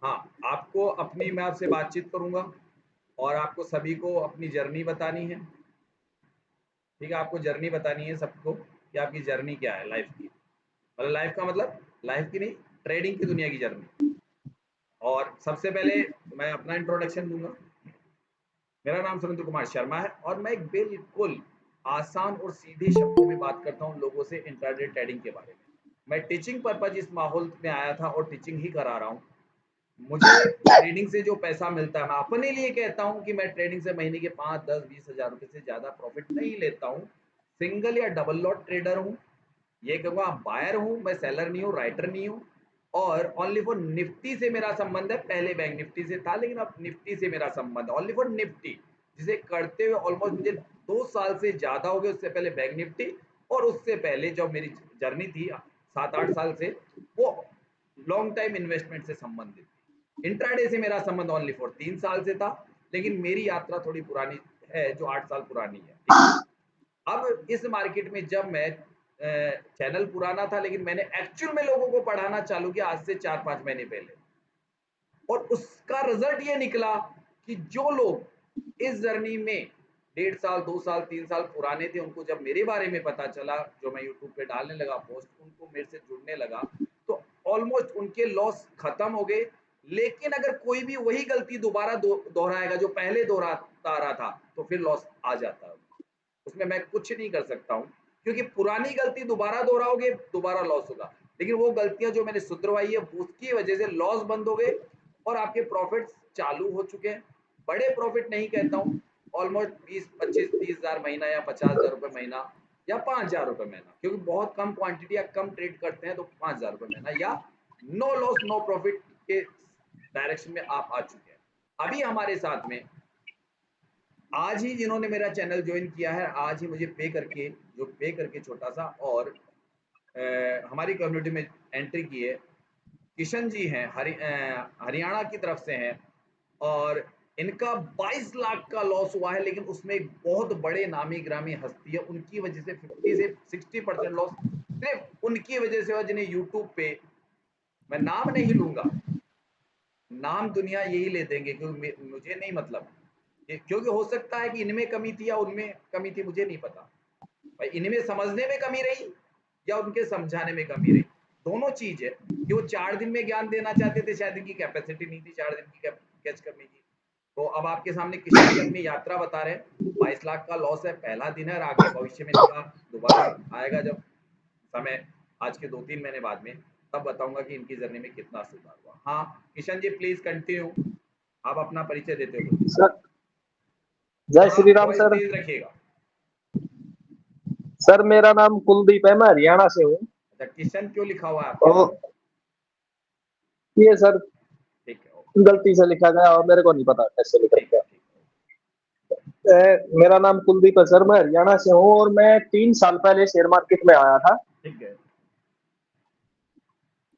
हाँ, आपको अपनी मैं आपसे बातचीत करूँगा और आपको सभी को अपनी जर्नी बतानी है, ठीक है? आपको जर्नी बतानी है सबको कि आपकी जर्नी क्या है लाइफ़ की। मतलब लाइफ़ का मतलब लाइफ़ की नहीं, ट्रेडिंग की दुनिया की जर्नी। और सबसे पहले मैं अपना इंट्रोडक्शन दूँगा। मेरा नाम सुरेंद्र कुमार शर्मा है और मैं बिल्कुल आसान और सीधे शब्दों में बात करता हूँ लोगों से इंट्राडे ट्रेडिंग के बारे में। मैं टीचिंग पर्पज़ इस माहौल में आया था और टीचिंग ही करा रहा हूँ। मुझे ट्रेडिंग से जो पैसा मिलता है, मैं अपने लिए कहता हूँ कि मैं ट्रेडिंग से महीने के 5, 10, 20 हज़ार रुपए से ज़्यादा प्रॉफ़िट नहीं लेता हूँ। सिंगल या डबल लॉट ट्रेडर हूँ। ये कहूँगा बायर हूँ, मैं सेलर नहीं हूँ, राइटर नहीं हूँ। और ओनली फॉर निफ्टी से मेरा संबंध है। पहले बैंक निफ्टी से था, लेकिन अब निफ्टी से मेरा संबंध है। ओनली फॉर निफ्टी, जिसे करते हुए ऑलमोस्ट मुझे 2 साल से ज़्यादा हो गए। उससे पहले बैंक निफ्टी और उससे पहले जो मेरी जर्नी थी 7-8 साल से, वो लॉन्ग टाइम इन्वेस्टमेंट से संबंधित थी। इंट्राडे से मेरा संबंध ओनली फॉर 3 साल से था, लेकिन मेरी यात्रा थोड़ी पुरानी है, जो 8 साल पुरानी है, ठीक है? अब इस मार्केट में जब मैं चैनल पुराना था, लेकिन मैंने एक्चुअल में लोगों को पढ़ाना चालू किया आज से 4-5 महीने पहले। और उसका रिजल्ट ये निकला कि जो लोग इस जर्नी में 1.5 साल, 2 साल, 3 साल पुराने थे, उनको जब मेरे बारे में पता चला, जो मैं यूट्यूब पे डालने लगा पोस्ट, उनको मेरे से जुड़ने लगा, तो ऑलमोस्ट उनके लॉस खत्म हो गए। लेकिन अगर कोई भी वही गलती दोबारा दोहराएगा जो पहले दोहराता रहा था, तो फिर लॉस आ जाता है। उसमें मैं कुछ नहीं कर सकता हूँ, क्योंकि पुरानी गलती दोबारा दोहराओगे, दोबारा लॉस होगा। लेकिन वो गलतियाँ जो मैंने सुधरवाई है, उसकी वजह से लॉस बंद हो गए और आपके प्रॉफ़िट्स चालू हो चुके हैं। बड़े प्रॉफ़िट नहीं कहता हूँ, ऑलमोस्ट 20, 25, 30 हज़ार महीना या 50 हज़ार रुपए महीना या 5 हज़ार रुपए महीना, क्योंकि बहुत कम क्वांटिटी या कम ट्रेड करते हैं, तो 5 हज़ार रुपए महीना या नो लॉस, नो प्रॉफ़िट के डायरेक्शन में आप आ चुके हैं। अभी हमारे साथ में आज ही जिन्होंने मेरा चैनल जॉइन किया है, आज ही मुझे पे करके छोटा-सा और हमारी कम्युनिटी में एंट्री की है, किशन जी हैं, हरियाणा की तरफ से हैं और इनका 22 लाख का लॉस हुआ है, लेकिन उसमें एक बहुत बड़े नामी-गिरामी हस्ती है, उनकी वजह से 50 से 60% लॉस सिर्फ़ उनकी वजह से हुआ, जिन्हें यूट्यूब पे मैं नाम नहीं लूँगा, नाम दुनिया यही ले देंगे, क्योंकि मुझे नहीं मतलब। क्योंकि हो सकता है कि इनमें कमी थी या उनमें कमी थी, मुझे नहीं पता। भाई इनमें समझने में कमी रही या उनके समझाने में कमी रही, दोनों चीज़ है कि वो 4 दिन में ज्ञान देना चाहते थे, शायद इनकी कैपेसिटी नहीं थी 4 दिन की कैच करने की। तो अब आपके सामने किशन जी अपनी यात्रा बता रहे हैं, 22 लाख का लॉस है, पहला दिन है और आगे भविष्य में इनका दोबारा आएगा जब समय, आज के 2-3 महीने बाद में, तब बताऊँगा कि इनकी जर्नी में कितना सुधार हुआ। हाँ, किशन जी प्लीज़ कंटिन्यू, आप अपना परिचय देते हो तो। सर, जय थोड़ा श्री राम वॉइस सर। तेज़ रखिएगा। सर मेरा नाम कुलदीप है, मैं हरियाणा से हूँ। अच्छा, किशन क्यों लिखा हुआ है आपके नाम और पे? ये सर ठीक है, ओके, गलती से लिखा गया और मेरे को नहीं पता कैसे लिखा ठीक है, गया। ठीक है, मेरा नाम कुलदीप है सर, मैं हरियाणा से हूँ और मैं 3 साल पहले शेयर मार्केट में आया था। ठीक है।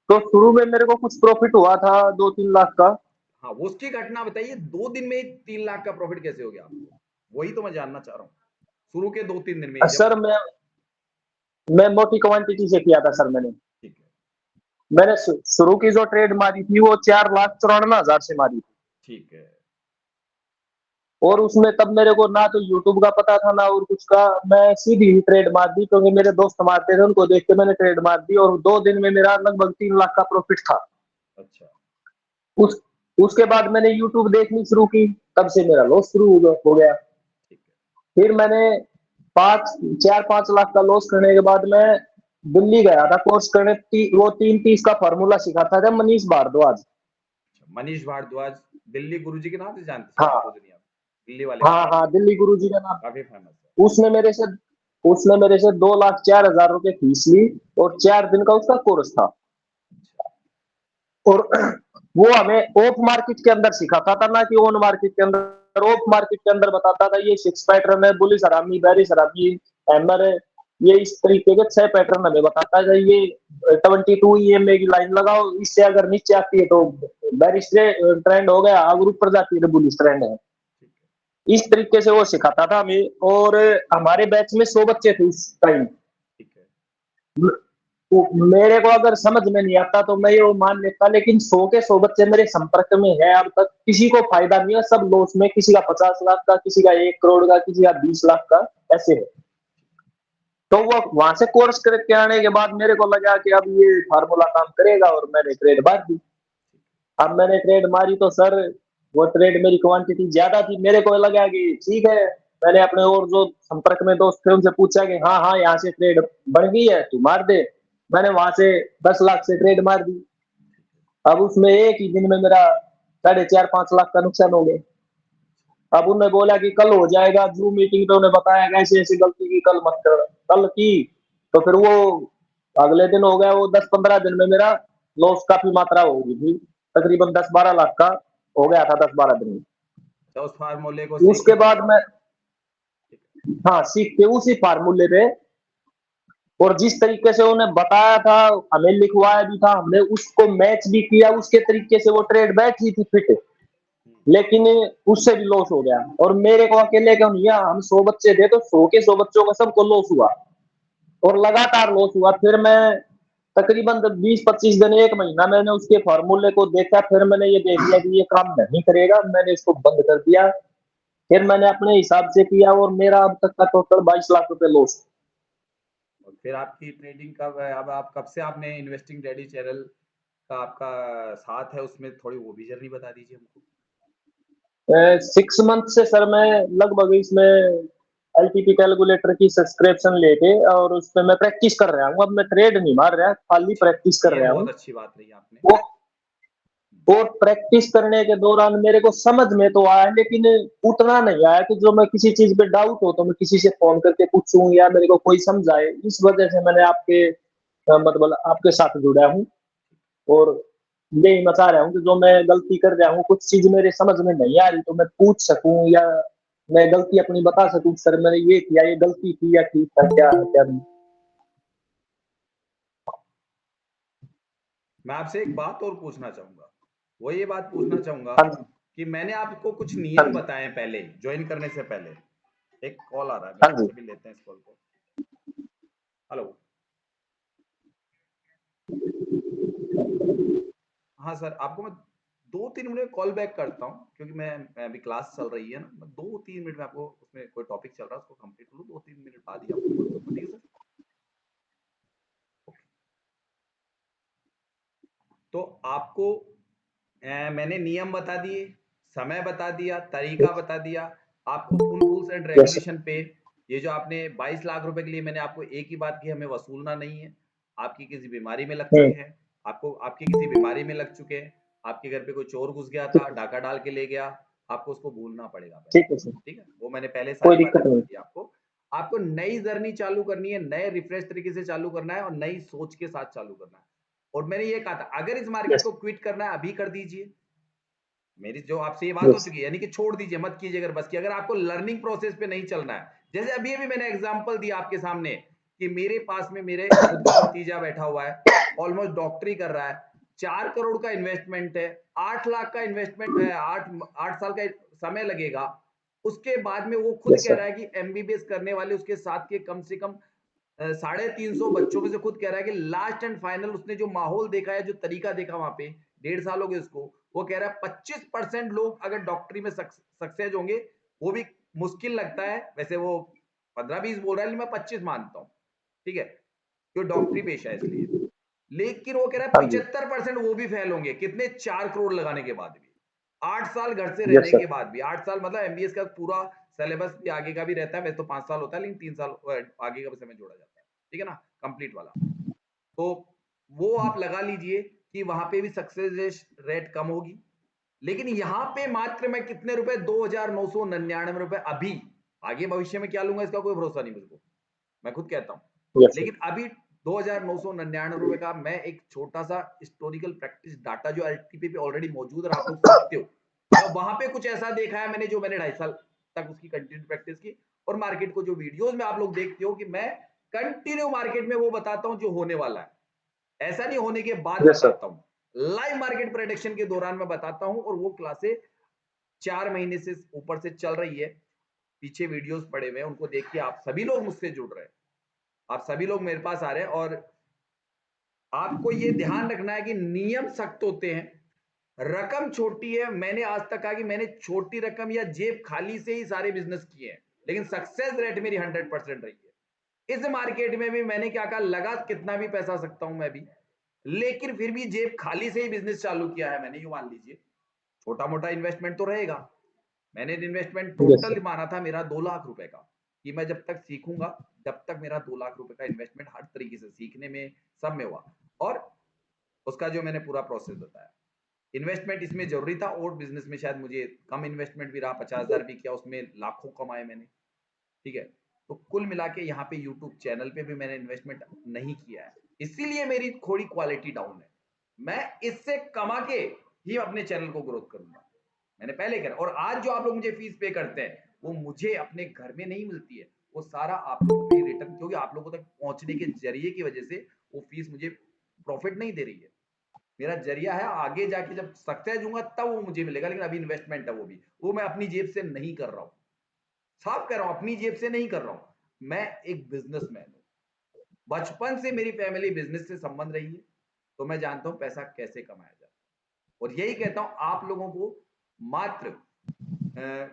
तो शुरू में मेरे को कुछ प्रॉफिट हुआ था 2-3 लाख का। हाँ, वो उसकी घटना बताइए, 2 दिन में ही 3 लाख का प्रॉफ़िट कैसे हो गया आपको? वही तो मैं जानना चाह रहा हूँ। शुरू के 2-3 दिन में ही जब सर मैं मोटी क्वांटिटी से किया था सर मैंने। ठीक है, मैंने शुरू की जो ट्रेड मारी थी वो 4,94,000 से मारी थी। ठीक है, और उसमें तब मेरे को ना तो यूट्यूब का पता था ना और कुछ का। मैं सीधी ही ट्रेड मार दी क्योंकि मेरे दोस्त मारते थे, उनको देख के मैंने ट्रेड मार दी और 2 दिन में मेरा लगभग 3 लाख का प्रॉफिट था। अच्छा, उस उसके बाद मैंने यूट्यूब देखनी शुरू की, तब से मेरा लॉस शुरू हो गया। ठीक है, फिर मैंने 4-5 लाख का लॉस करने के बाद मैं दिल्ली गया था कोर्स करने। वो 3-30 का फॉर्मूला सिखाता था मनीष भारद्वाज। अच्छा, मनीष भारद्वाज, दिल्ली गुरुजी के नाम से जानते हाँ, जानते हो दुनिया में, दिल्ली वाले हाँ, मनीष हाँ, जी, दिल्ली गुरुजी का नाम। काफ़ी फ़ेमस है। उसने मेरे से उसने मेरे से 2,04,000 रुपए फीस ली और ठीक, 4 दिन का उसका कोर्स था। अच्छा, और वो हमें ऑफ मार्केट के अंदर सिखाता था, ना कि ऑन मार्केट के अंदर। ऑफ मार्केट के अंदर बताता था ये 6 पैटर्न है, बुलिश हरामी, बेरिश हरामी, हैमर है। ये इस तरीके के 6 पैटर्न हमें बताता था। ये 22 ईएमए की लाइन लगाओ, इससे अगर नीचे आती है तो बेरिश ट्रेंड हो गया, अगर ऊपर जाती है तो बुलिश ट्रेंड है। ठीक है, इस तरीके से वो सिखाता था हमें। और हमारे बैच में 100 बच्चे थे उस टाइम। ठीक है, मेरे को अगर समझ में नहीं आता तो मैं ये मान लेता, लेकिन 100 के 100 बच्चे मेरे संपर्क में है अब तक, किसी को फायदा नहीं है, सब लॉस में, किसी का 50 लाख का, किसी का 1 करोड़ का, किसी का 20 लाख का, ऐसे है। तो वो वहां से कोर्स करके आने के बाद मेरे को लगा कि अब ये फार्मूला काम करेगा, और मैंने ट्रेड मार दी। अब मैंने ट्रेड मारी तो सर, वो ट्रेड मेरी क्वांटिटी ज्यादा थी, मेरे को लगा कि ठीक है। मैंने अपने और जो संपर्क में दोस्त थे उनसे पूछा कि हाँ हाँ यहाँ से ट्रेड बढ़ गई है, तू मार दे। मैंने वहां से 10 लाख से ट्रेड मार दी। अब उसमें एक ही दिन में मेरा 4.5-5 लाख का नुकसान हो गया। अब उन्होंने बोला कि कल हो जाएगा, जूम मीटिंग पे उन्हें बताया कि ऐसी ऐसी गलती की, कल मत कर, कल की। तो फिर वो अगले दिन हो गया, वो 10-15 दिन में मेरा लॉस काफी मात्रा हो गई थी, तकरीबन 10-12 लाख का हो गया था 10-12 दिन में। तो उस फार्मूले को सीख उसके के बाद मैं, हाँ, सीख के उसी फार्मूले पे, और जिस तरीके से उन्हें बताया था, हमें लिखवाया भी था, हमने उसको मैच भी किया, उसके तरीके से वो ट्रेड बैठी थी फिट। लेकिन उससे भी लॉस हो गया, और मेरे को अकेले क्यों नहीं, हम 100 बच्चे थे तो 100 के 100 बच्चों का सबको लॉस हुआ, और लगातार लॉस हुआ। फिर मैं तकरीबन 20-25 दिन, 1 महीना मैंने उसके फार्मूले को देखा, फिर मैंने ये देख लिया कि ये काम नहीं करेगा, मैंने इसको बंद कर दिया। फिर मैंने अपने हिसाब से किया, और मेरा अब तक का टोटल 22 लाख रुपए लॉस। और फिर आपकी ट्रेडिंग कब है? अब आप कब से आपने इन्वेस्टिंग डैडी चैनल का आपका साथ है, उसमें थोड़ी वो भी जर्नी बता दीजिए हमको। 6 मंथ से सर मैं लगभग इसमें एलटीपी कैलकुलेटर की सब्सक्रिप्शन लेके, और उस पे मैं प्रैक्टिस कर रहा हूँ। अब मैं ट्रेड नहीं मार रहा, खाली ठीक, प्रैक्टिस कर ये रहा बहुत हूँ। अच्छी बात रही आपने। वो और प्रैक्टिस करने के दौरान मेरे को समझ में तो आया, लेकिन उतना नहीं आया कि जो मैं किसी चीज पे डाउट हो तो मैं किसी से फोन करके पूछूं, या मेरे को कोई समझाए। इस वजह से मैंने आपके मतलब आपके साथ जुड़ा हूँ, और यही मैं चाह रहा हूँ कि जो मैं गलती कर रहा हूँ, कुछ चीज मेरे समझ में नहीं आ रही, तो मैं पूछ सकूं, या मैं गलती अपनी बता सकूं, सर मैंने ये किया, ये गलती की, या ठीक था, क्या है क्या नहीं। मैं आपसे एक बात और पूछना चाहूंगा, वो ये बात पूछना चाहूंगा हाँ जी, कि मैंने आपको कुछ हाँ नियम जी, बताए पहले ज्वाइन करने से पहले। एक कॉल आ रहा है हाँ मेरे जी। पास, अभी लेते हैं इस कॉल को। हेलो। हाँ सर, आपको मैं 2-3 मिनट में कॉल बैक करता हूँ, क्योंकि मैं अभी क्लास चल रही है ना, मैं 2-3 मिनट में आपको, उसमें कोई टॉपिक चल रहा है उसको कंप्लीट कर लूँ, 2-3 मिनट बाद ही आपको कॉल करूँगा, ठीक है सर? तो आपको मैंने नियम बता दिए, समय बता दिया, तरीका बता दिया, आपको उन rules and yes sir. Regulation पे, ये जो आपने 22 लाख रुपए के लिए मैंने आपको एक ही बात की, हमें वसूलना नहीं है। आपकी किसी बीमारी में लग चुके हैं, आपको आपकी किसी बीमारी में लग चुके हैं, आपके घर पे कोई चोर घुस गया था, ठीक, डाका डाल के ले गया, आपको उसको भूलना पड़ेगा पहले। ठीक है सर, ठीक है, वो मैंने पहले कोई सारी बातें दिक्कत बता नहीं। दी आपको। आपको नई जर्नी चालू करनी है, नए रिफ्रेश तरीके से चालू करना है, और नई सोच के साथ चालू करना है। और मैंने ये कहा था, अगर इस मार्केट यस, को क्विट करना है अभी कर दीजिए। मेरी जो आपसे ये बात हो यस, चुकी है, यानी कि छोड़ दीजिए, मत कीजिए अगर बस की। अगर आपको लर्निंग प्रोसेस पे नहीं चलना है, जैसे अभी अभी मैंने एग्जांपल दिया आपके सामने कि मेरे पास में मेरे खुद का भतीजा बैठा हुआ है, ऑलमोस्ट डॉक्टरी कर रहा है, 4 करोड़ का इन्वेस्टमेंट है, 8 लाख का इन्वेस्टमेंट है, 8 साल का समय लगेगा। उसके बाद में वो खुद यस कह सर, रहा है कि एमबीबीएस करने वाले उसके साथ के कम से कम 350 बच्चों में से खुद कह रहा है कि लास्ट एंड फाइनल उसने जो माहौल देखा है, जो तरीका देखा वहां पे, 1.5 साल हो गए उसको, वो कह रहा है 25% लोग अगर डॉक्टरी में सक्सेस होंगे, वो भी मुश्किल लगता है। वैसे वो 15-20 बोल रहा है, लेकिन मैं 25 मानता हूँ। ठीक है, जो डॉक्टरी पेशा है इसलिए। लेकिन वो कह रहा है हाँ जी, 75% वो भी फेल होंगे, कितने, 4 करोड़ लगाने के बाद भी, 8 साल घर से यस रहने सर, के बाद भी। 8 साल मतलब एमबीएस का पूरा सिलेबस भी आगे का भी रहता है, वैसे तो 5 साल होता है, लेकिन 3 साल आगे का भी समय जोड़ा जाता है। ठीक है ना, कंप्लीट वाला। तो वो आप लगा लीजिए कि वहां पे भी सक्सेस रेट कम होगी। लेकिन यहां पे मात्र मैं कितने रुपए, 2,999 रुपए अभी। आगे भविष्य में क्या लूंगा इसका कोई भरोसा नहीं मुझको, मैं खुद कहता हूं। यस सर, लेकिन अभी 2,999 रुपए का मैं एक छोटा सा हिस्टोरिकल प्रैक्टिस डाटा जो एलटीपी पे ऑलरेडी मौजूद है, आप लोग सीखते हो, मैं वहां पे कुछ ऐसा देखा है मैंने, जो मैंने 2.5 साल तक उसकी कंटिन्यू प्रैक्टिस की। और मार्केट को जो वीडियोस में आप लोग देखते हो कि मैं कंटिन्यू मार्केट में वो बताता हूं जो होने वाला है, ऐसा नहीं होने के बाद यस सर। बताता हूं, लाइव मार्केट प्रेडिक्शन के दौरान मैं बताता हूं। और वो क्लासे 4 महीने से ऊपर से चल रही है, पीछे वीडियोस पड़े हुए हैं, उनको देख के आप सभी लोग मुझसे जुड़ रहे हैं, आप सभी लोग मेरे पास आ रहे हैं। और आपको ये ध्यान रखना है कि नियम सख्त होते हैं, रकम छोटी है। मैंने आज तक कहा कि मैंने छोटी रकम या जेब खाली से ही सारे बिजनेस किए हैं, लेकिन सक्सेस रेट मेरी 100% रही है। इस मार्केट में भी मैंने क्या कहा, लगा कितना भी पैसा सकता हूं मैं भी, लेकिन फिर भी जेब खाली से ही बिजनेस चालू किया है मैंने। यू मान लीजिए छोटा मोटा इन्वेस्टमेंट तो रहेगा। मैंने इन्वेस्टमेंट यस टोटल सर। माना था मेरा 2 लाख रुपए का, कि मैं जब तक सीखूंगा, जब तक मेरा 2 लाख रुपए का इन्वेस्टमेंट हर तरीके से सीखने में सब में हुआ। और उसका जो मैंने पूरा प्रोसेस बताया, इन्वेस्टमेंट इसमें जरूरी था। और बिजनेस में शायद मुझे कम इन्वेस्टमेंट भी रहा, 50,000 भी किया, उसमें लाखों कमाए मैंने। ठीक है, तो कुल मिला के यहाँ पे यूट्यूब चैनल पे भी मैंने इन्वेस्टमेंट नहीं किया है, इसीलिए मेरी थोड़ी क्वालिटी डाउन है। मैं इससे कमा के ही अपने चैनल को ग्रोथ करूंगा। मैंने पहले करा, और आज जो आप लोग मुझे फीस पे करते हैं वो मुझे अपने घर में नहीं मिलती है, वो सारा आप लोगों पे रिटर्न, क्योंकि आप लोगों तक पहुंचने के जरिए की वजह से वो फीस मुझे प्रॉफिट नहीं दे रही है। मेरा जरिया है, आगे जाके जब सक्सेस होऊंगा तब वो मुझे मिलेगा, लेकिन अभी इन्वेस्टमेंट है वो मैं अपनी जेब से नहीं कर रहा हूँ। साफ कह रहा हूँ, अपनी जेब से नहीं कर रहा हूँ। मैं एक बिजनेसमैन हूँ, बचपन से मेरी फैमिली बिजनेस से संबंध रही है, तो मैं जानता हूँ पैसा कैसे कमाया जाता है। और यही कहता हूँ आप लोगों को, मात्र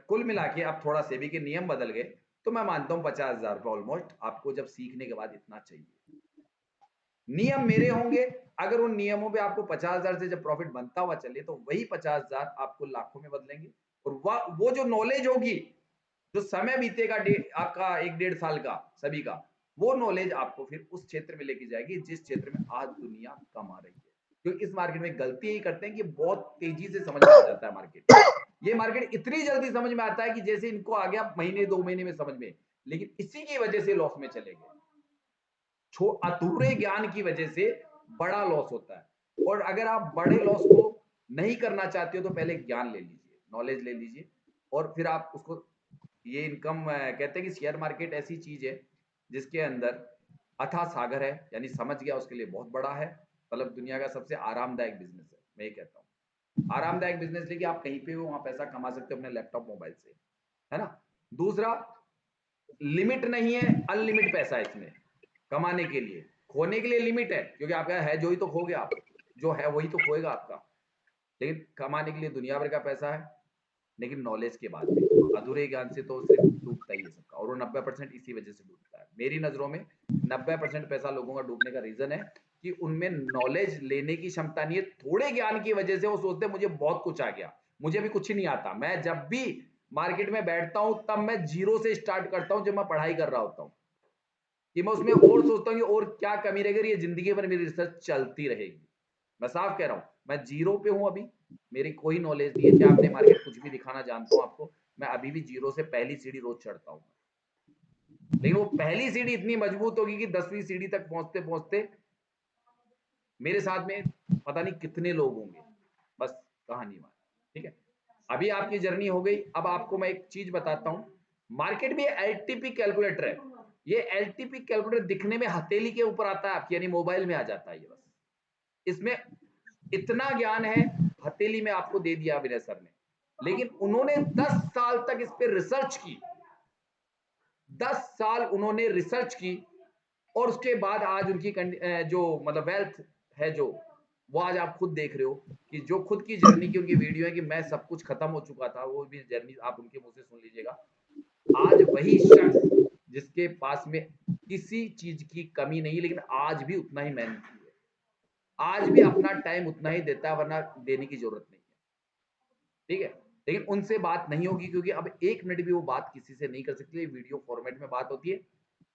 कुल मिला के अब थोड़ा सेबी के नियम बदल गए, तो मैं मानता हूँ 50,000 रुपए ऑलमोस्ट आपको जब सीखने के बाद इतना चाहिए। नियम मेरे होंगे, अगर उन नियमों पे आपको 50,000 से जब प्रॉफिट बनता हुआ चले, तो वही 50,000 आपको लाखों में बदलेंगे। और वो जो नॉलेज होगी, जो समय बीतेगा आपका 1-1.5 साल का सभी का, वो नॉलेज आपको फिर उस क्षेत्र में लेके जाएगी जिस क्षेत्र में आज दुनिया कमा रही है। क्योंकि इस मार्केट में गलती यही करते हैं कि बहुत तेजी से समझ में आ जाता है मार्केट। ये मार्केट इतनी जल्दी समझ में आता है कि जैसे इनको आ गया महीने 2 महीने में समझ में, लेकिन इसी की वजह से लॉस में चले गए। अधूरे ज्ञान की वजह से बड़ा लॉस होता है। और अगर आप बड़े लॉस को नहीं करना चाहते हो तो पहले ज्ञान ले लीजिए, नॉलेज ले लीजिए, और फिर आप उसको, ये इनकम कहते हैं कि शेयर मार्केट ऐसी चीज है जिसके अंदर अथाह सागर है, यानी समझ गया उसके लिए बहुत बड़ा है। मतलब दुनिया का सबसे आरामदायक बिजनेस है, मैं ये कहता हूँ। आरामदायक बिजनेस लेके आप कहीं पे भी वहां पैसा कमा सकते हो अपने लैपटॉप मोबाइल से, है ना। दूसरा, लिमिट नहीं है, अनलिमिट पैसा है इसमें कमाने के लिए। खोने के लिए लिमिट है, क्योंकि आपका है जो ही तो खोगे आप, जो है वही तो खोएगा आपका। लेकिन कमाने के लिए दुनिया भर का पैसा है, लेकिन नॉलेज के बाद में अधूरे ज्ञान से तो सिर्फ डूबता ही है सबका, और वो 90% इसी वजह से डूबता है मेरी नजरों में। 90% पैसा लोगों का डूबने का रीजन है कि उनमें नॉलेज लेने की क्षमता नहीं है। थोड़े ज्ञान की वजह से वो सोचते हैं मुझे बहुत कुछ आ गया, मुझे भी कुछ नहीं आता। मैं जब भी मार्केट में बैठता हूं तब मैं जीरो से स्टार्ट करता हूं, जब मैं पढ़ाई कर रहा होता हूं, कि मैं उसमें और सोचता हूँ कि और क्या कमी रह गई, ये जिंदगी भर मेरी रिसर्च चलती रहेगी। मैं साफ कह रहा हूँ, मैं जीरो पे हूँ अभी, मेरी कोई नॉलेज नहीं है, चाहे आपने मार्केट कुछ भी दिखाना जानता हूँ आपको, मैं अभी भी जीरो से पहली सीढ़ी रोज चढ़ता हूँ। लेकिन वो पहली सीढ़ी इतनी मजबूत होगी कि 10वीं सीढ़ी तक पहुंचते पहुंचते मेरे साथ में पता नहीं कितने लोग होंगे। बस कहानी मान, ठीक है। अभी आपकी जर्नी हो गई। अब आपको मैं एक चीज बताता हूँ, मार्केट में एलटीपी कैलकुलेटर है। ये एलटीपी कैलकुलेटर दिखने में हथेली के ऊपर आता है आपकी, यानी मोबाइल में आ जाता है ये। बस इसमें इतना ज्ञान है, हथेली में आपको दे दिया विनय सर ने, लेकिन उन्होंने 10 साल तक इस पर रिसर्च की। 10 साल उन्होंने रिसर्च की, और उसके बाद आज उनकी जो मतलब वेल्थ है, जो वो आज आप खुद देख रहे हो कि जो खुद की जर्नी की उनकी वीडियो है कि मैं सब कुछ खत्म हो चुका था, वो भी जर्नी आप उनके मुंह से सुन लीजिएगा। आज वही शख्स जिसके पास में किसी चीज की कमी नहीं, लेकिन आज भी उतना ही मेहनती है, आज भी अपना टाइम उतना ही देता है, वरना देने की जरूरत नहीं है, ठीक है। लेकिन उनसे बात नहीं होगी, क्योंकि अब 1 मिनट भी वो बात किसी से नहीं कर सकती, वीडियो फॉर्मेट में बात होती है,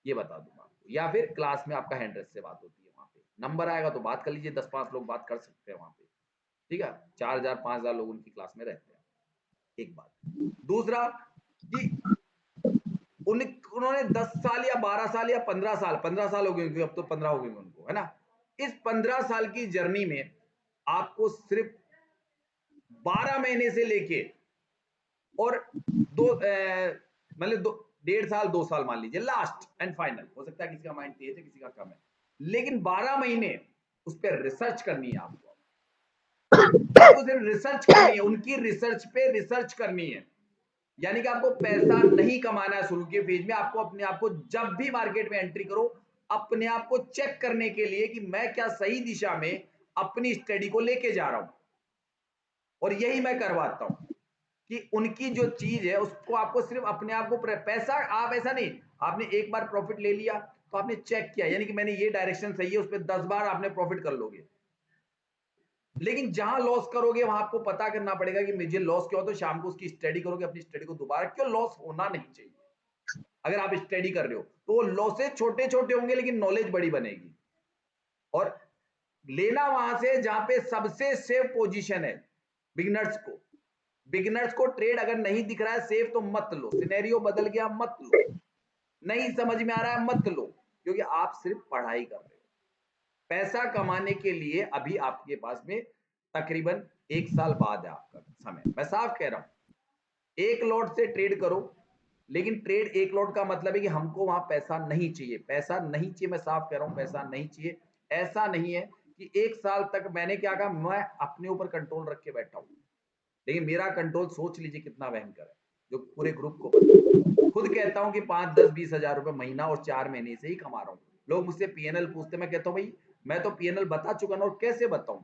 ये बता दूंगा आपको, या फिर क्लास में आपका हैंड रेस से बात होती है। वहां पे नंबर आएगा तो बात कर लीजिए, 10-5 लोग बात कर सकते हैं वहां पे, ठीक है। 4,000-5,000 लोग उनकी क्लास में रहते हैं। एक बात। दूसरा कि उन्होंने 10 साल या 12 साल या 15 साल, 15 साल हो गए, अब तो 15 हो गए उनको, है ना। इस 15 साल की जर्नी में आपको सिर्फ 12 महीने से लेके और मतलब 1.5 साल 2 साल मान लीजिए लास्ट एंड फाइनल, हो सकता है किसी का माइंड तेज है किसी का कम है, लेकिन 12 महीने उस पर रिसर्च करनी है आपको सिर्फ रिसर्च करनी है, उनकी रिसर्च पे रिसर्च करनी है। यानी कि आपको पैसा नहीं कमाना है शुरू के फेज में, आपको अपने आप को जब भी मार्केट में एंट्री करो अपने आप को चेक करने के लिए कि मैं क्या सही दिशा में अपनी स्टडी को लेके जा रहा हूं, और यही मैं करवाता हूं कि उनकी जो चीज है उसको आपको सिर्फ अपने आप को पैसा, आप ऐसा नहीं आपने एक बार प्रॉफिट ले लिया तो आपने चेक किया, यानी कि मैंने ये डायरेक्शन सही है, उस पर 10 बार आपने प्रॉफिट कर लोगे, लेकिन जहां लॉस करोगे वहां आपको पता करना पड़ेगा कि मुझे लॉस क्यों, तो शाम को उसकी स्टडी करोगे, अपनी स्टडी को दोबारा, क्यों लॉस होना नहीं चाहिए। अगर आप स्टडी कर रहे हो तो लॉसेस छोटे छोटे होंगे लेकिन नॉलेज बड़ी बनेगी, और लेना वहां से जहां पे सबसे सेफ पोजीशन है। बिगिनर्स को ट्रेड अगर नहीं दिख रहा है सेफ तो मत लो, सिनेरियो बदल गया मत लो, नहीं समझ में आ रहा है मत लो, क्योंकि आप सिर्फ पढ़ाई कर रहे हो। पैसा कमाने के लिए अभी आपके पास में तकरीबन 1 साल बाद है आपका समय, मैं साफ कह रहा हूं। एक लॉट से ट्रेड करो, लेकिन ट्रेड एक लॉट का मतलब है कि हमको वहां पैसा नहीं चाहिए, पैसा नहीं चाहिए, मैं साफ कह रहा हूं पैसा नहीं चाहिए। ऐसा नहीं है कि 1 साल तक मैंने क्या कहा, मैं अपने ऊपर कंट्रोल रख के बैठा हूं, लेकिन मेरा कंट्रोल सोच लीजिए कितना भयंकर है, जो पूरे ग्रुप को पता। खुद कहता हूं कि 5, 10, 20 हजार रुपए महीना और 4 महीने से ही कमा रहा हूं। लोग मुझसे पीएनएल पूछते, मैं कहता हूं भाई मैं तो पीएनएल बता चुका ना, और कैसे बताऊं।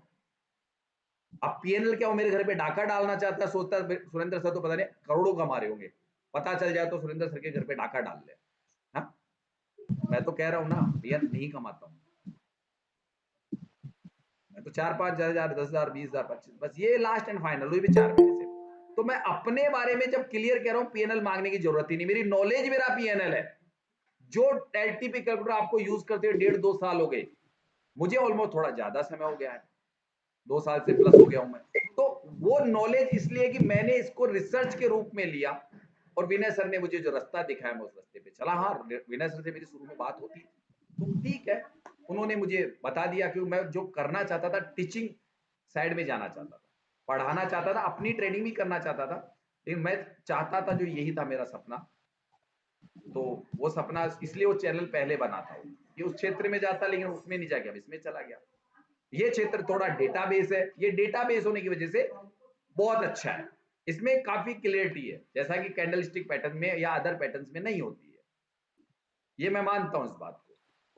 अब पीएनएल क्या, वो मेरे घर पे डाका डालना चाहता है, सोचता है सुरेंद्र सर तो पता नहीं करोड़ों कमा रहे होंगे, पता चल जाए तो सुरेंद्र सर के घर पे डाका डाल ले। हाँ, मैं तो कह रहा हूं ना भैया नहीं कमाता हूं, मैं तो 4-5 हजार, 10,000, 20,000, 25, बस ये लास्ट एंड फाइनल हुई भी 4 महीने से। तो मैं अपने बारे में जब क्लियर कह रहा हूं, पीएनएल मांगने की जरूरत ही नहीं, मेरी नॉलेज मेरा पीएनएल है। जो एलटीपी कैलकुलेटर आपको यूज करते हुए 1.5-2 साल हो गए, मुझे ऑलमोस्ट थोड़ा ज्यादा समय हो गया है, 2 साल से प्लस हो गया हूं मैं। तो वो नॉलेज इसलिए कि मैंने इसको रिसर्च के रूप में लिया, और विनय सर ने मुझे जो रास्ता दिखाया मैं उस रास्ते पे चला। हाँ, विनय सर से मेरी शुरू में बात होती तो ठीक है, उन्होंने मुझे बता दिया कि मैं जो करना चाहता था, टीचिंग साइड में जाना चाहता था, पढ़ाना चाहता था, अपनी ट्रेनिंग भी करना चाहता था, लेकिन मैं चाहता था, जो यही था मेरा सपना, तो वो सपना इसलिए वो चैनल पहले बना था कि उस क्षेत्र में जाता, लेकिन उसमें नहीं जा गया, इसमें चला गया। ये क्षेत्र थोड़ा डेटाबेस है, ये डेटाबेस होने की वजह से बहुत अच्छा है, इसमें काफी क्लियरिटी है, जैसा कि कैंडलस्टिक पैटर्न में या अदर पैटर्न्स में नहीं होती है। ये मैं मानता हूं इस बात को।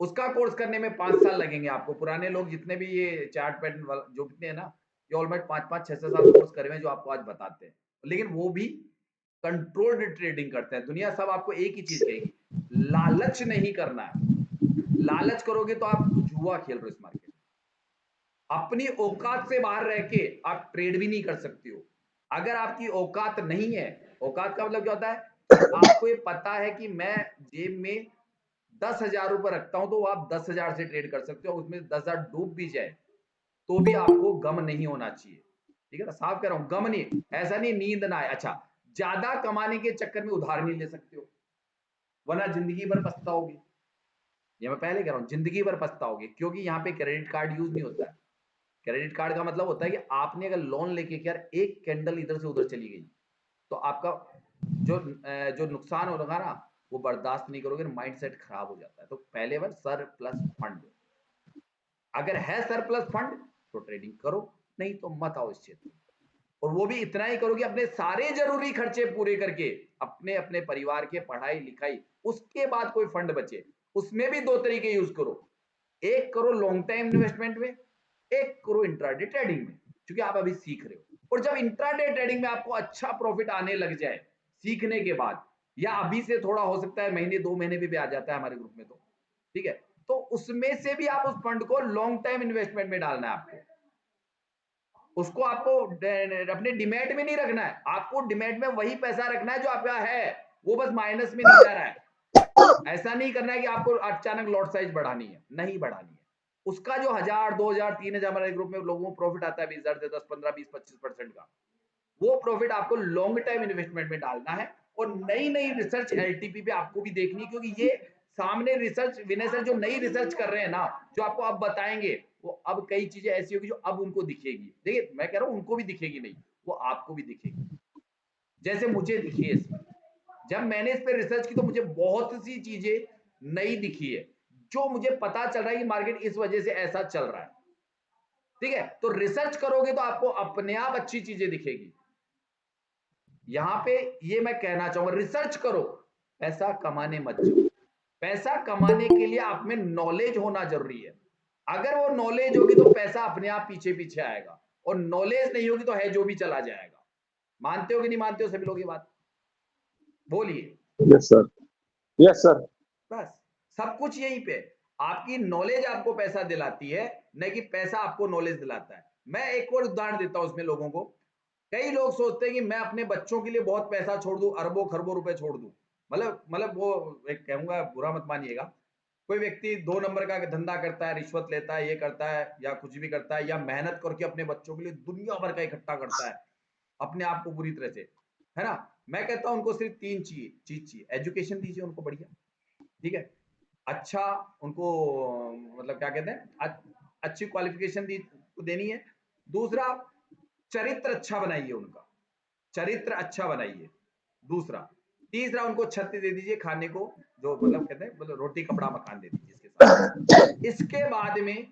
उसका कोर्स करने में 5 साल लगेंगे आपको। पुराने लोग जितने भी ये चार्ट पैटर्न जो कितने हैं ना, ये ऑलमोस्ट 5-5, 6-6 साल कोर्स करे हुए हैं जो आपको आज बताते हैं, लेकिन वो भी कंट्रोल्ड ट्रेडिंग करते हैं। दुनिया सब आपको एक ही चीज कहेगी, लालच नहीं करना है। लालच करोगे तो आप जुआ खेल रहे हो इस मार्केट में। अपनी औकात से बाहर रह के आप ट्रेड भी नहीं कर सकते हो। अगर आपकी औकात नहीं है, औकात का मतलब क्या होता है, आपको ये पता है कि मैं जेब में 10,000 रुपए रखता हूं, तो आप 10,000 से ट्रेड कर सकते हो, उसमें 10,000 डूब भी जाए तो भी आपको गम नहीं होना चाहिए। ठीक है ना, साफ कह रहा हूं, गम नहीं, ऐसा नहीं नींद ना आए। अच्छा, ज्यादा कमाने के चक्कर में उधार नहीं ले सकते हो, वरना जिंदगी भर पछताओगे। ये मैं पहले कह रहा हूं, जिंदगी भर पछताओगे, क्योंकि यहाँ पे क्रेडिट कार्ड यूज नहीं होता है। क्रेडिट कार्ड का मतलब होता है कि आपने अगर लोन लेके यार एक कैंडल इधर से उधर चली गई, तो आपका जो नुकसान होगा ना, वो बर्दाश्त नहीं करोगे, माइंडसेट खराब हो जाता है। तो पहले बार सरप्लस फंड, अगर है सरप्लस फंड तो ट्रेडिंग करो, नहीं तो मत आओ इस क्षेत्र में। और वो भी इतना ही करो कि अपने सारे जरूरी खर्चे पूरे करके, अपने अपने परिवार के पढ़ाई लिखाई, उसके बाद कोई फंड बचे, उसमें भी 2 तरीके यूज करो। एक करो लॉन्ग टाइम इन्वेस्टमेंट में, एक करो इंट्राडे ट्रेडिंग में, क्योंकि आप अभी सीख रहे हो। और जब इंट्राडे ट्रेडिंग में आपको अच्छा प्रॉफिट आने लग जाए सीखने के बाद, या अभी से थोड़ा हो सकता है महीने 2 महीने भी आ जाता है हमारे ग्रुप में, तो ठीक है, तो उसमें से भी आप उस फंड को लॉन्ग टाइम इन्वेस्टमेंट में डालना है आपको। उसको आपको अपने डिमेट में नहीं रखना है, आपको डिमेट में वही पैसा रखना है जो आपका है, वो बस माइनस में नहीं जा रहा है। ऐसा नहीं करना है कि आपको अचानक लॉट साइज बढ़ानी है, नहीं बढ़ानी है। उसका जो 1,000, 2,000, 3,000 हमारे ग्रुप में लोगों को प्रॉफिट आता है 20,000 से 10, 15, 20, 25% का, वो प्रॉफिट आपको लॉन्ग टाइम इन्वेस्टमेंट में डालना है। और नई नई रिसर्च एलटीपी पे आपको भी देखनी, क्योंकि ये सामने रिसर्च विनय सर जो नई रिसर्च कर रहे हैं ना, जो आपको अब बताएंगे, वो अब कई चीजें ऐसी होगी जो अब उनको दिखेगी। देखिए मैं कह रहा हूं उनको भी दिखेगी नहीं, वो आपको भी दिखेगी, जैसे मुझे दिखी है इसमें। जब मैंने इस पर रिसर्च की तो मुझे बहुत सी चीजें नई दिखी है, जो मुझे पता चल रहा है कि मार्केट इस वजह से ऐसा चल रहा है। ठीक है, तो रिसर्च करोगे तो आपको अपने आप अच्छी चीजें दिखेगी। यहां पे ये मैं कहना चाहूंगा, रिसर्च करो, पैसा कमाने मत जाओ। पैसा कमाने के लिए आप में नॉलेज होना जरूरी है। अगर वो नॉलेज होगी तो पैसा अपने आप पीछे पीछे आएगा, और नॉलेज नहीं होगी तो है जो भी चला जाएगा। मानते हो कि नहीं मानते हो सभी लोग ये बात? बोलिए। Yes sir, yes sir. बस सब कुछ यहीं पे, आपकी नॉलेज आपको पैसा दिलाती है, नहीं कि पैसा आपको नॉलेज दिलाता है। मैं एक और उदाहरण देता हूं उसमें लोगों को। कई लोग सोचते हैं कि मैं अपने बच्चों के लिए बहुत पैसा छोड़ दूं, अरबों खरबों रुपए छोड़ दूं। मतलब वो एक कहूंगा, बुरा मत मानिएगा, कोई व्यक्ति 2 नंबर का धंधा करता है, रिश्वत लेता है, ये करता है या कुछ भी करता है, या मेहनत करके अपने बच्चों के लिए दुनिया भर का इकट्ठा करता है अपने आप को पूरी तरह से, है ना? मैं कहता हूं उनको सिर्फ 3 चीज चाहिए। एजुकेशन दीजिए उनको बढ़िया, ठीक है? अच्छा उनको, मतलब क्या कहते हैं, अच्छी क्वालिफिकेशन देनी है। दूसरा, चरित्र अच्छा बनाइए उनका, चरित्र अच्छा बनाइए। दूसरा, तीसरा, उनको छत दे दीजिए खाने को, जो मतलब कहते हैं, मतलब रोटी कपड़ा मकान दे दीजिए इसके साथ। इसके बाद में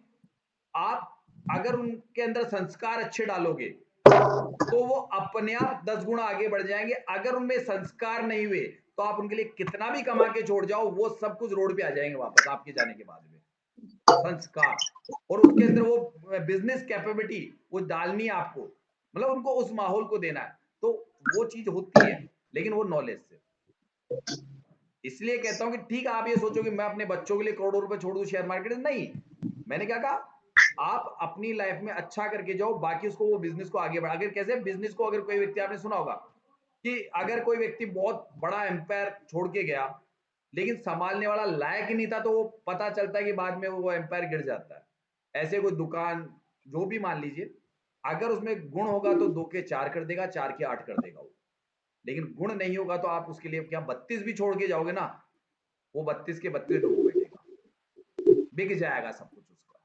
आप अगर उनके अंदर संस्कार अच्छे डालोगे तो वो अपने आप 10 गुना आगे बढ़ जाएंगे। अगर उनमें संस्कार नहीं हुए तो आप उनके लिए कितना भी कमा के छोड़ जाओ, वो सब कुछ रोड पे आ जाएंगे वापस आपके जाने के बाद में। संस्कार, और उसके अंदर वो बिजनेस कैपेबिलिटी वो डालनी है आपको, मतलब उनको उस माहौल को देना है, तो वो चीज होती है, लेकिन वो नॉलेज से। इसलिए कहता हूं कि ठीक है, आप ये सोचो कि मैं अपने बच्चों के लिए करोड़ों रुपए छोड़ दूं शेयर मार्केट में, नहीं। मैंने क्या कहा, आप अपनी लाइफ में अच्छा करके जाओ, बाकी उसको वो बिजनेस को आगे बढ़ा। अगर कैसे बिजनेस को, अगर कोई व्यक्ति, आपने सुना होगा कि अगर कोई व्यक्ति बहुत बड़ा एम्पायर छोड़ के गया लेकिन संभालने वाला लायक ही नहीं था, तो वो पता चलता है कि बाद में वो एम्पायर गिर जाता है। ऐसे कोई दुकान जो भी मान लीजिए, अगर उसमें गुण होगा तो 2 के 4 कर देगा, 4 के 8 कर देगा वो। लेकिन गुण नहीं होगा तो आप उसके लिए क्या 32 भी छोड़ के जाओगे ना, वो 32 के 32 डुबो बैठेगा, बिक जाएगा सब कुछ उसका।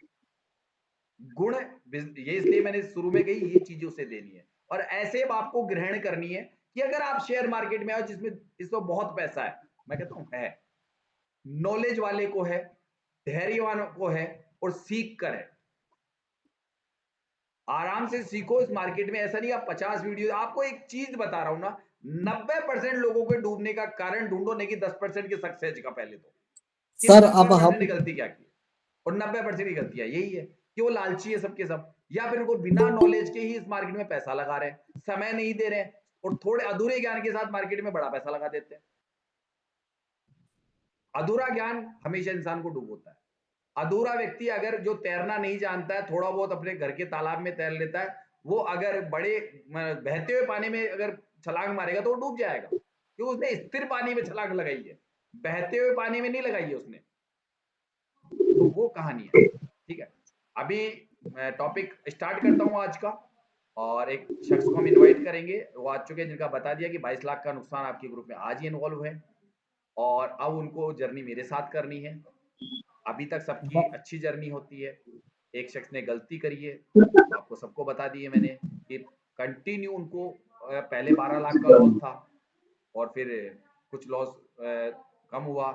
गुण, ये इसलिए मैंने शुरू में कही ये चीजें उसे देनी है, और ऐसे आपको ग्रहण करनी है कि अगर आप शेयर मार्केट में आओ जिसमें इसमें बहुत पैसा है, मैं कहता हूं है, नॉलेज वाले को है, धैर्यवान को है, और सीख कर है। आराम से सीखो इस मार्केट में। ऐसा नहीं आप 50 वीडियो, आपको एक चीज बता रहा हूं ना, 90% लोगों के डूबने का कारण ढूंढो, नहीं कि 10% के सक्सेस का। पहले तो कि सर अब 90% ने हम गलती क्या की, और 90% की गलतियां यही है कि वो लालची है सबके सब, या फिर उनको बिना नॉलेज के ही इस मार्केट में पैसा लगा रहे हैं, समय नहीं दे रहे हैं, और थोड़े अधूरे ज्ञान के साथ मार्केट में बड़ा पैसा लगा देते हैं। अधूरा ज्ञान हमेशा इंसान को डुबोता है। अधूरा व्यक्ति अगर जो तैरना नहीं जानता है, थोड़ा बहुत अपने घर के तालाब में तैर लेता है, वो अगर बड़े बहते हुए पानी में अगर छलांग मारेगा तो वो डूब जाएगा, क्योंकि उसने स्थिर पानी में छलांग लगाई है, बहते हुए पानी में नहीं लगाई है उसने। तो वो कहानी है, ठीक है? अभी मैं टॉपिक स्टार्ट करता हूं आज का, और एक शख्स को हम इनवाइट करेंगे, वो आ चुके हैं, जिनका बता दिया कि 22 लाख का नुकसान आपके ग्रुप में आज ही इन्वॉल्व है, और अब उनको जर्नी मेरे साथ करनी है। अभी तक सबकी अच्छी जर्नी होती है, एक शख्स ने गलती करी है, आपको सबको बता दी है मैंने कि कंटिन्यू उनको पहले 12 लाख का लॉस था, और फिर कुछ लॉस कम हुआ,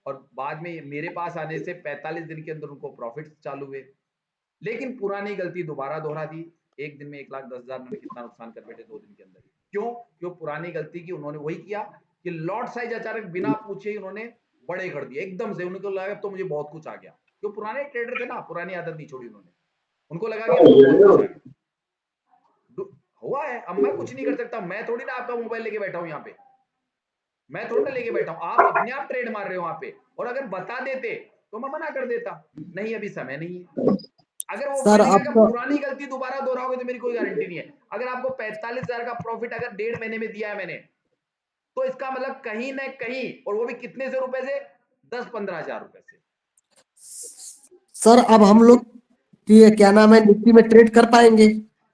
और बाद में मेरे पास आने से 45 दिन के अंदर उनको प्रॉफिट चालू हुए। लेकिन पुरानी गलती दोबारा दोहरा दी, एक दिन में 1,10,000 उन्होंने कितना नुकसान कर बैठे 2 दिन के अंदर ही। क्यों? क्यों पुरानी गलती की, उन्होंने वही किया कि लॉट साइज अचानक बिना पूछे ही उन्होंने बड़े कर दिए एकदम से। उनको लगा तो मुझे बहुत कुछ आ गया, जो पुराने ट्रेडर थे ना, पुरानी आदत नहीं छोड़ी उन्होंने, उनको लगा कि हमको बहुत कुछ आ गया। हुआ है, अब मैं कुछ नहीं कर सकता, मैं थोड़ी ना आपका मोबाइल लेके बैठा हूं यहाँ पे, मैं थोड़ी ना लेके बैठा हूं, आप अपने आप ट्रेड मार रहे हो वहां पे, और अगर बता देते तो मैं मना कर देता, नहीं अभी समय नहीं है। अगर वो सर मैंने कहा कि अब पुरानी गलती दोबारा दोहराओगे तो मेरी कोई गारंटी नहीं है। अगर आपको 45,000 का प्रॉफिट अगर 1.5 महीने में दिया है मैंने, तो इसका मतलब कहीं ना कहीं, और वो भी कितने से रुपए से, 10-15,000 रुपए से। सर अब हम लोग की क्या नाम है निफ्टी में ट्रेड कर पाएंगे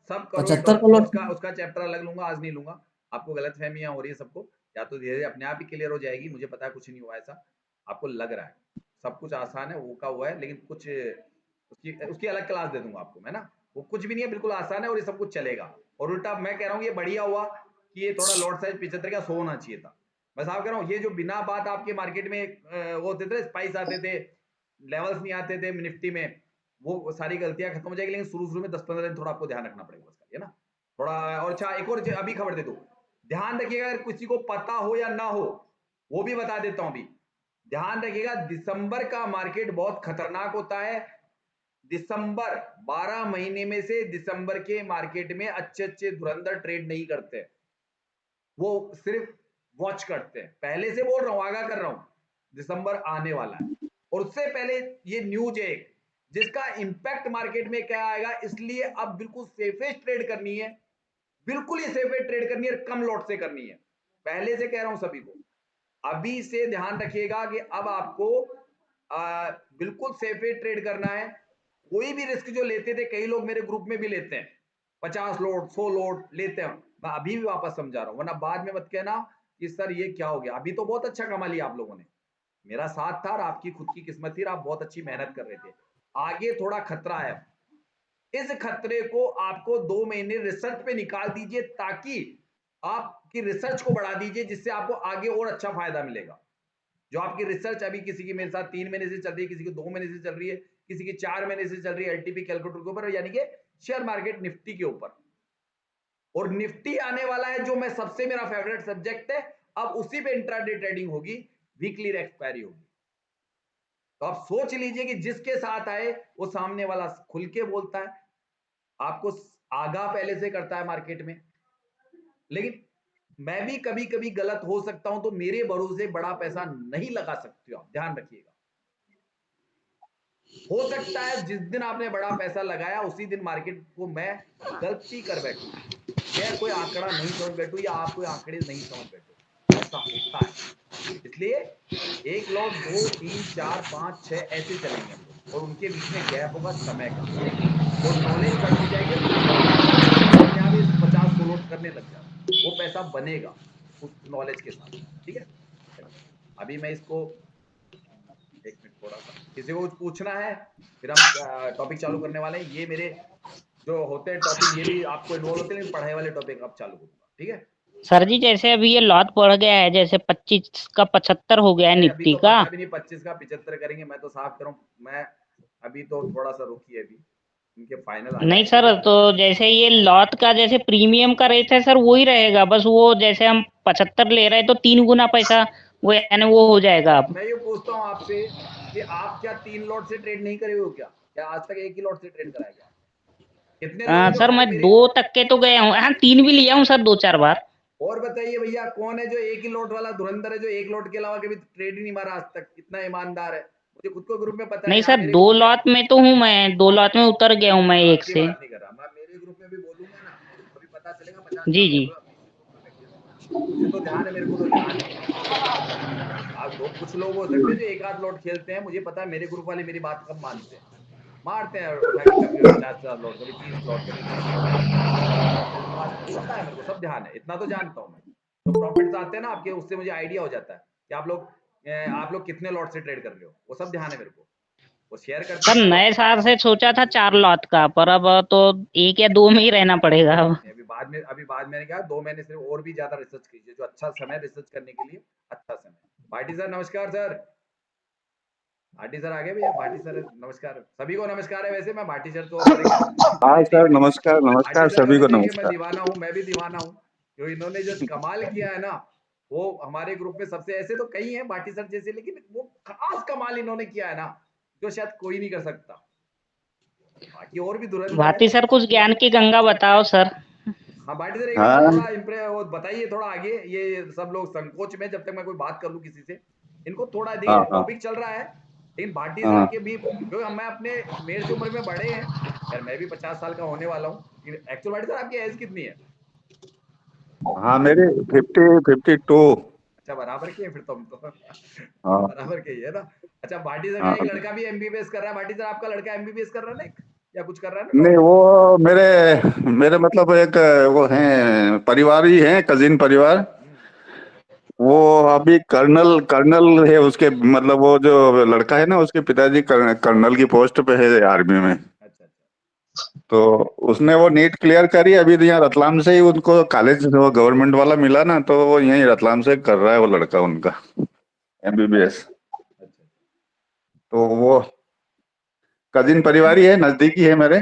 सब करो, 75 का लॉट? उसका चैप्टर अलग लूंगा, आज नहीं लूंगा। आपको गलत फहमियां हो रही है सबको, या तो धीरे धीरे अपने आप ही क्लियर हो जाएगी, मुझे पता है कुछ नहीं हुआ ऐसा, आपको लग रहा है सब कुछ आसान है, वो का हुआ है, लेकिन कुछ उसकी उसकी अलग क्लास दे दूंगा आपको मैं ना। वो कुछ भी नहीं है, बिल्कुल आसान है, और ये सब कुछ चलेगा। और उल्टा मैं कह रहा हूँ ये बढ़िया हुआ कि ये थोड़ा लॉट साइज 75 का 100 होना चाहिए था। बस आप कह रहा हूँ, ये जो बिना बात आपके मार्केट में वो होते थे, स्पाइस आते थे, लेवल्स नहीं आते थे निफ्टी में, वो सारी गलतियां खत्म हो जाएगी। लेकिन शुरू में 10-15 दिन थोड़ा आपको ध्यान रखना पड़ेगा उसका, है ना, थोड़ा। और अच्छा, एक और अभी खबर दे दो, ध्यान रखिएगा, अगर किसी को पता हो या ना हो, वो भी बता देता हूं अभी। ध्यान रखिएगा, दिसंबर का मार्केट बहुत खतरनाक होता है। दिसंबर 12 महीने में से दिसंबर के मार्केट में अच्छे अच्छे धुरंधर ट्रेड नहीं करते, वो सिर्फ वॉच करते हैं। पहले से बोल रहा हूं, आगाह कर रहा हूं, दिसंबर आने वाला है और उससे पहले ये न्यूज है जिसका इंपैक्ट मार्केट में क्या आएगा। इसलिए अब बिल्कुल सेफेस्ट ट्रेड करनी है, बिल्कुल ही सेफेस्ट ट्रेड करनी है, कम लॉट से करनी है। पहले से कह रहा हूं सभी को, अभी से ध्यान रखिएगा कि अब आपको बिल्कुल सेफेस्ट ट्रेड करना है। कोई भी रिस्क जो लेते थे, कई लोग मेरे ग्रुप में भी लेते हैं, 50 लोड 100 लोड लेते हैं, मैं अभी भी वापस समझा रहा हूं, वरना बाद में मत कहना कि सर ये क्या हो गया। अभी तो बहुत अच्छा कमा लिया आप लोगों ने, मेरा साथ था और आपकी खुद की किस्मत थी, आप बहुत अच्छी मेहनत कर रहे थे। आगे थोड़ा खतरा है, इस खतरे को आपको 2 महीने रिसर्च पे निकाल दीजिए, ताकि आपकी रिसर्च को बढ़ा दीजिए, जिससे आपको आगे और अच्छा फायदा मिलेगा। जो आपकी रिसर्च अभी किसी की मेरे साथ 3 महीने से चल रही है, किसी की 2 महीने से चल रही है, किसी की 4 महीने से चल रही है, एलटीपी कैलकुलेटर के ऊपर, यानी कि शेयर मार्केट निफ्टी के ऊपर। और निफ्टी आने वाला है, जो मैं सबसे मेरा फेवरेट सब्जेक्ट है, अब उसी पे इंट्राडे ट्रेडिंग होगी, वीकली एक्सपायरी होगी। तो आप सोच लीजिए कि जिसके साथ आए वो सामने वाला खुल के बोलता है, आपको आगाह पहले से करता है मार्केट में। लेकिन मैं भी कभी कभी गलत हो सकता हूं, तो मेरे भरोसे बड़ा पैसा नहीं लगा सकते हो आप, ध्यान रखिएगा। हो सकता है जिस दिन आपने बड़ा पैसा लगाया उसी दिन मार्केट को मैं गलती कर बैठूं, मैं कोई आंकड़ा नहीं समझ बैठूं, या आप कोई आंकड़े नहीं समझ बैठो, ऐसा होता है। इसलिए 1 लॉट 2 3 4 5 6 ऐसे चलेंगे हम लोग, और उनके बीच में गैप होगा समय का, और नॉलेज बढ़ती जाएगी, अपने आप 50-100 लोड करने लग जाओ, वो पैसा बनेगा उस नॉलेज के साथ। ठीक है, अभी मैं इसको 1 मिनट, थोड़ा सा किसी को कुछ पूछना है, फिर हम टॉपिक चालू करने वाले हैं। ये मेरे जो होते हैं टॉपिक, ये भी आपको इन्वॉल्व होते हैं, लेकिन पढ़ाई वाले टॉपिक अब चालू करूंगा। ठीक है सर जी, जैसे अभी ये लॉट बढ़ गया है, जैसे 25 का 75 हो गया है अरे अभी निफ्टी तो का। पता भी नहीं, 25 का 75 करेंगे, मैं तो साफ करूं, मैं अभी तो थोड़ा सा रुकी है, अभी इनके फाइनल आ नहीं जाएंगे सर, फिर। तो जैसे ये लॉट का जैसे प्रीमियम का रेट है सर, वही रहेगा, बस वो जैसे हम 75 ले रहे हैं तो 3 गुना पैसा वो यानी वो हो जाएगा। अब मैं ये पूछता हूँ आपसे कि आप क्या 3 लॉट से ट्रेड नहीं करे हो क्या? क्या आज तक एक ही लॉट से ट्रेड कराया गया? कितने लोग हैं जो सर मैं खाली मेरे 2 तक के तो गया हूँ, हाँ 3 भी लिया हूँ सर 2-4 बार। और बताइए भैया, कौन है जो एक ही लॉट वाला धुरंधर है, जो एक लॉट के अलावा कभी ट्रेड ही नहीं मारा आज तक, इतना ईमानदार है? मुझे खुद को ग्रुप में पता है, नहीं यहाँ सर, मेरे 2 ग्रुप में। लॉट में तो हूँ मैं, 2 लॉट में उतर गया हूँ मैं लॉट एक की से। बात नहीं कर रहा मैं, मेरे ग्रुप में भी बोलूंगा ना, अभी पता चलेगा 50 का जी जी। बोल रहा, 20 ग्रुप में मैं खेल दूंगा। मुझे तो ध्यान है, मेरे को तो ध्यान है। आप दो कुछ लोग हो सकते हैं जो एक आध लॉट खेलते हैं, मुझे पता है मेरे ग्रुप वाले मेरी बात कब मानते हैं, मारते हैं उठा के, कभी 50 लॉट, कभी 30 लॉट, कभी 20 लॉट, बात पता है मेरे को, सब ध्यान है, इतना तो जानता हूँ मैं। तो प्रॉफिट्स आते हैं ना आपके, उससे मुझे आइडिया हो जाता है कि आप लोग कितने लॉट से ट्रेड कर रहे हो, वो सब ध्यान है मेरे को, वो शेयर करते सर हैं तो। नए साल से सोचा था 4 लॉट का, पर अब तो 1 या 2 में ही रहना पड़ेगा अब। अभी बाद में क्या, 2 महीने से और भी ज्यादा रिसर्च कीजिए, जो अच्छा समय रिसर्च करने के लिए, अच्छा समय। भाटी सर नमस्कार सर, भाटी सर आ गए भैया, भाटी सर नमस्कार, सभी को नमस्कार है, वैसे मैं भाटी सर तो हमारे हाँ टीम सर, में, नमस्कार भाटी नमस्कार, सर का सभी तो को देखिए मैं नमस्कार। दीवाना हूँ, मैं भी दीवाना हूँ, जो इन्होंने जो कमाल किया है ना, वो हमारे ग्रुप में सबसे, ऐसे तो कई हैं भाटी सर जैसे, लेकिन वो खास कमाल इन्होंने किया है ना, जो शायद कोई नहीं कर सकता। बाकी और भी धुरंधर है। भाती सर कुछ ज्ञान की गंगा बताओ सर। हाँ भाटी सर, एक बार हाँ थोड़ा वो बताइए थोड़ा आगे, ये सब लोग संकोच में, जब तक मैं कोई बात कर लूं किसी से, इनको थोड़ा हाँ देखिए हाँ टॉपिक चल रहा है, लेकिन भाटी सर हाँ के भी, जो मैं अपने, मेरे से उम्र में बड़े हैं यार, मैं भी 50 साल का होने वाला हूँ एक्चुअल। भाटी सर आपकी एज कितनी है? हाँ, मेरी 52। अच्छा बराबर की है फिर तो हम तो हाँ बराबर के ही है ना। अच्छा, भाटी सर का हाँ। एक लड़का भी एमबीबीएस कर रहा है, भाटी सर आपका लड़का एमबीबीएस कर रहा है ना या कुछ कर रहा है ना नहीं, डॉक्टर? वो मेरे मेरे मतलब एक वो हैं, परिवार ही है, कजिन परिवार। वो अभी कर्नल कर्नल है उसके, मतलब वो जो लड़का है ना, उसके पिताजी कर्नल की पोस्ट पे है आर्मी में। अच्छा अच्छा। तो उसने वो नीट क्लियर करी, अभी तो यहाँ रतलाम से ही उनको कॉलेज वो गवर्नमेंट वाला मिला ना, तो वो यहीं रतलाम से कर रहा है वो लड़का उनका एमबीबीएस। अच्छा तो वो कजिन परिवार ही है, नजदीकी है मेरे।